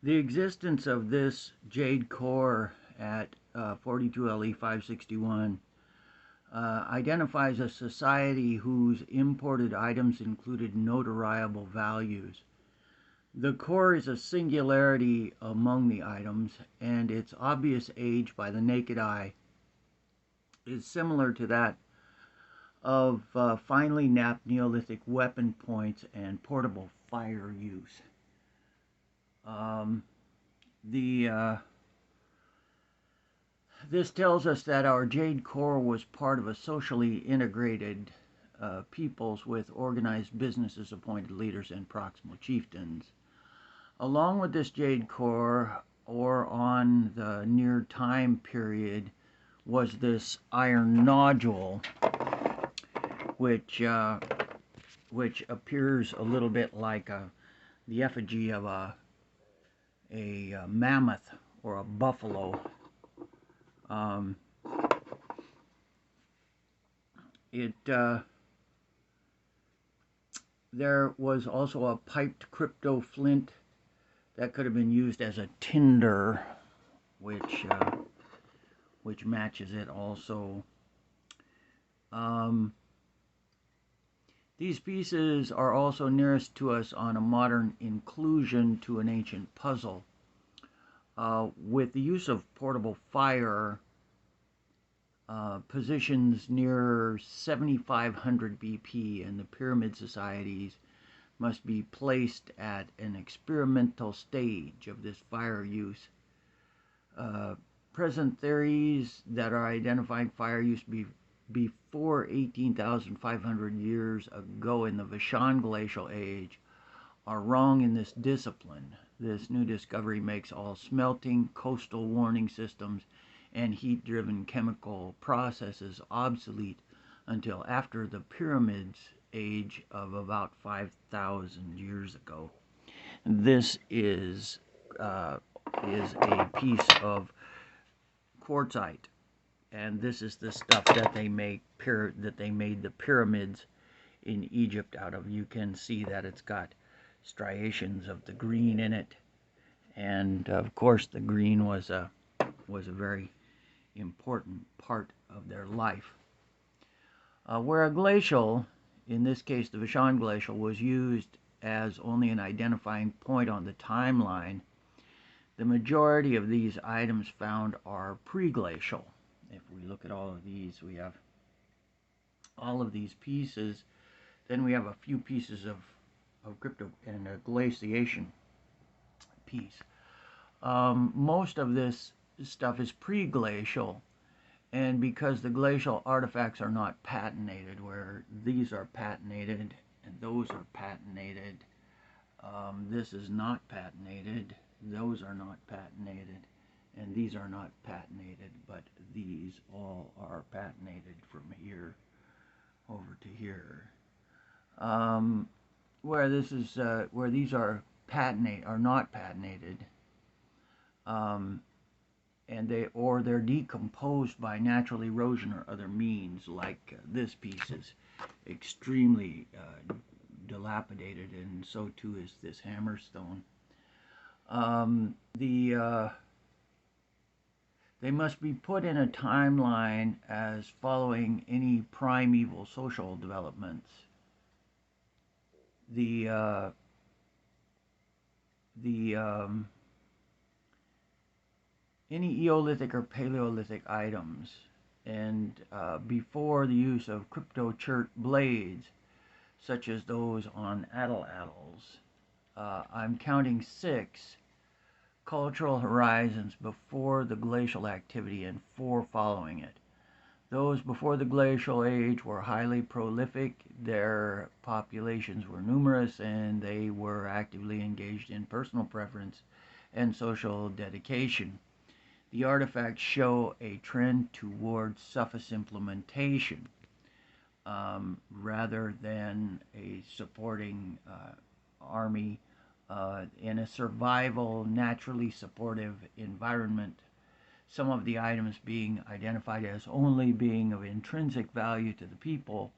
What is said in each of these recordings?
The existence of this jade core at 42LE 561 identifies a society whose imported items included notariable values. The core is a singularity among the items, and its obvious age by the naked eye is similar to that of finely knapped Neolithic weapon points and portable fire use. Um, this tells us that our jade core was part of a socially integrated peoples with organized businesses, appointed leaders, and proximal chieftains. Along with this jade core, or on the near time period, was this iron nodule, which appears a little bit like the effigy of a mammoth or a buffalo. There was also a piped crypto flint that could have been used as a tinder, which matches it also. These pieces are also nearest to us on a modern inclusion to an ancient puzzle. With the use of portable fire, positions near 7500 BP and the pyramid societies must be placed at an experimental stage of this fire use. Present theories that are identifying fire use before 18,500 years ago in the Vashon Glacial Age are wrong in this discipline. This new discovery makes all smelting, coastal warning systems, and heat-driven chemical processes obsolete until after the pyramids age of about 5,000 years ago. This is a piece of quartzite, and this is the stuff that they made the pyramids in Egypt out of. You can see that it's got striations of the green in it, and of course the green was a very important part of their life. Where a glacial, in this case the Vashon Glacial, was used as only an identifying point on the timeline, the majority of these items found are pre-glacial. If we look at all of these, we have all of these pieces. Then we have a few pieces of crypto and a glaciation piece. Most of this stuff is pre-glacial, and because the glacial artifacts are not patinated, where these are patinated and those are patinated, this is not patinated, those are not patinated, and these are not patinated, but these all are patinated from here over to here. Where this is where these are not patinated, and they're decomposed by natural erosion or other means, like this piece is extremely dilapidated, and so too is this hammerstone. They must be put in a timeline as following any primeval social developments. Any Eolithic or Paleolithic items, and before the use of crypto-chert blades, such as those on atlatls. I'm counting 6 cultural horizons before the glacial activity and 4 following it. Those before the glacial age were highly prolific, their populations were numerous, and they were actively engaged in personal preference and social dedication. The artifacts show a trend towards self-implementation rather than a supporting army in a survival, naturally supportive environment. Some of the items being identified as only being of intrinsic value to the people,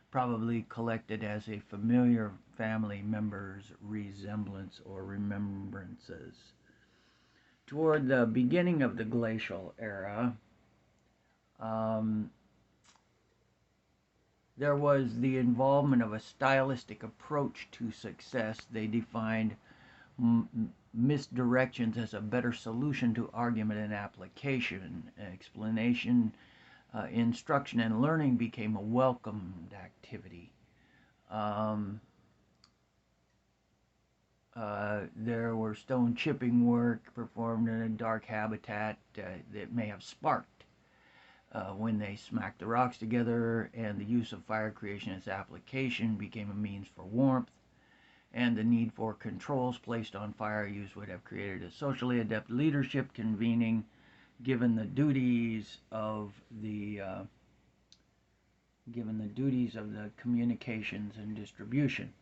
probably collected as a familiar family member's resemblance or remembrances. Toward the beginning of the glacial era, um, there was the involvement of a stylistic approach to success. They defined misdirections as a better solution to argument and application. Explanation, instruction, and learning became a welcomed activity. Um, there were stone chipping work performed in a dark habitat that may have sparked when they smacked the rocks together, and the use of fire creation as application became a means for warmth, and the need for controls placed on fire use would have created a socially adept leadership convening given the duties of the communications and distribution.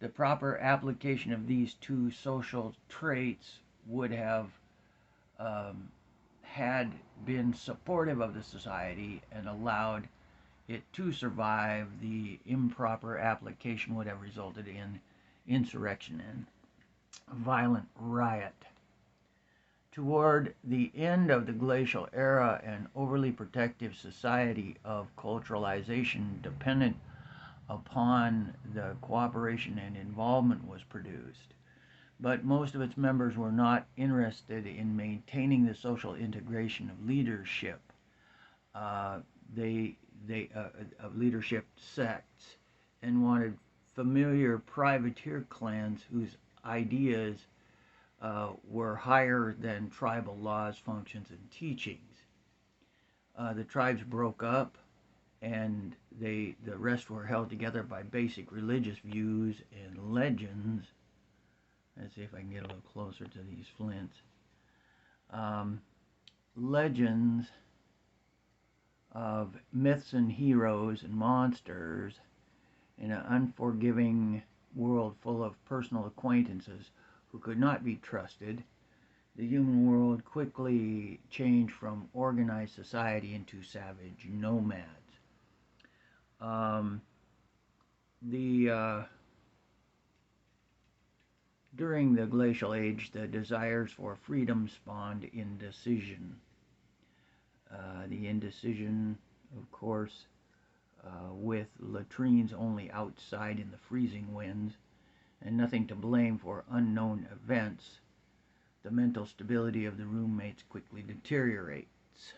The proper application of these two social traits would have had been supportive of the society and allowed it to survive. The improper application would have resulted in insurrection and violent riot. Toward the end of the glacial era, an overly protective society of culturalization dependent upon the cooperation and involvement was produced. But most of its members were not interested in maintaining the social integration of leadership. They of leadership sects, and wanted familiar privateer clans whose ideas were higher than tribal laws, functions, and teachings. The tribes broke up, and the rest were held together by basic religious views and legends. Let's see if I can get a little closer to these flints. Legends of myths and heroes and monsters in an unforgiving world full of personal acquaintances who could not be trusted. The human world quickly changed from organized society into savage nomads. During the glacial age, the desires for freedom spawned indecision. The indecision, of course, with latrines only outside in the freezing winds, and nothing to blame for unknown events, the mental stability of the roommates quickly deteriorates.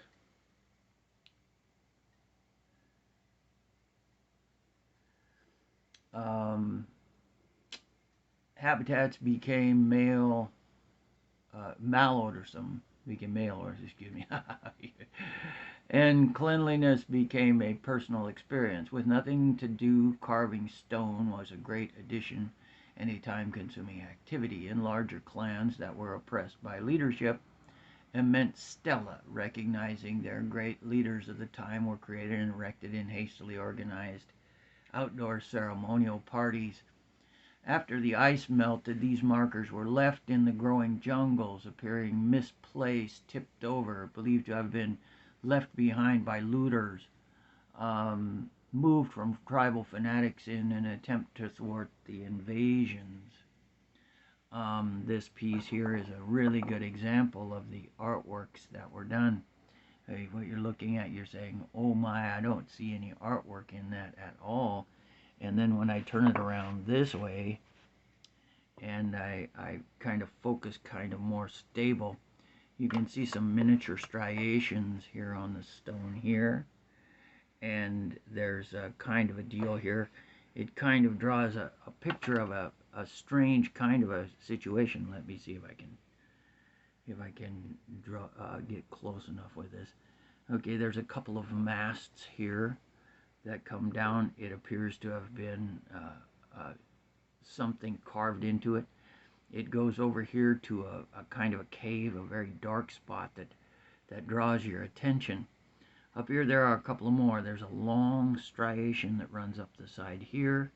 Habitats became malodorous, excuse me, and cleanliness became a personal experience. With nothing to do, carving stone was a great addition and a time-consuming activity. In larger clans that were oppressed by leadership, immense stela, recognizing their great leaders of the time, were created and erected in hastily organized outdoor ceremonial parties. After the ice melted, these markers were left in the growing jungles, appearing misplaced, tipped over, believed to have been left behind by looters, moved from tribal fanatics in an attempt to thwart the invasions. This piece here is a really good example of the artworks that were done. What you're looking at, you're saying, oh my, I don't see any artwork in that at all. And then when I turn it around this way, and I kind of focus kind of more stable, you can see some miniature striations here on the stone here. And there's a kind of a deal here. It kind of draws a picture of a strange kind of a situation. Let me see if I can draw get close enough with this. Okay, there's a couple of masts here that come down. It appears to have been something carved into it. It goes over here to a kind of a cave, a very dark spot that draws your attention. Up here there are a couple of more. There's a long striation that runs up the side here,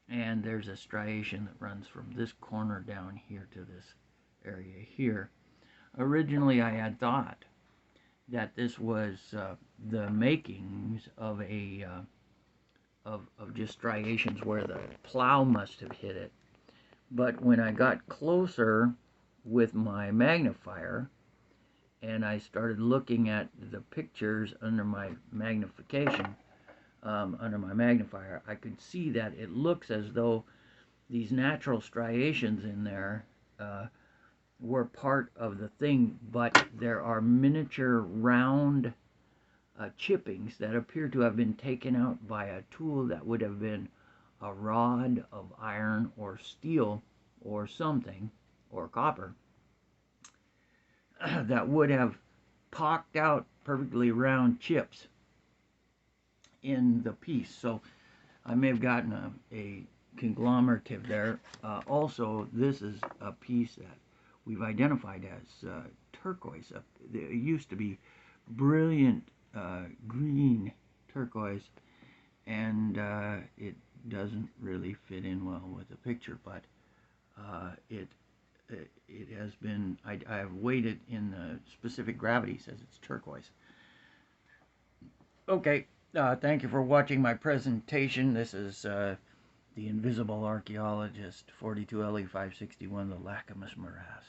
and there's a striation that runs from this corner down here to this area here. Originally I had thought that this was the makings of a of just striations where the plow must have hit it. But when I got closer with my magnifier, and I started looking at the pictures under my magnification, under my magnifier, I could see that it looks as though these natural striations in there were part of the thing, but there are miniature round chippings that appear to have been taken out by a tool that would have been a rod of iron or steel or something, or copper, that would have pocked out perfectly round chips in the piece. So I may have gotten a conglomerative there. Also, this is a piece that we've identified as turquoise. It used to be brilliant green turquoise, and it doesn't really fit in well with the picture, but it has been, I have weighted in the specific gravity, says it's turquoise. Okay, thank you for watching my presentation. This is the Invisible Archaeologist, 42LE561, the Lacamas Morass.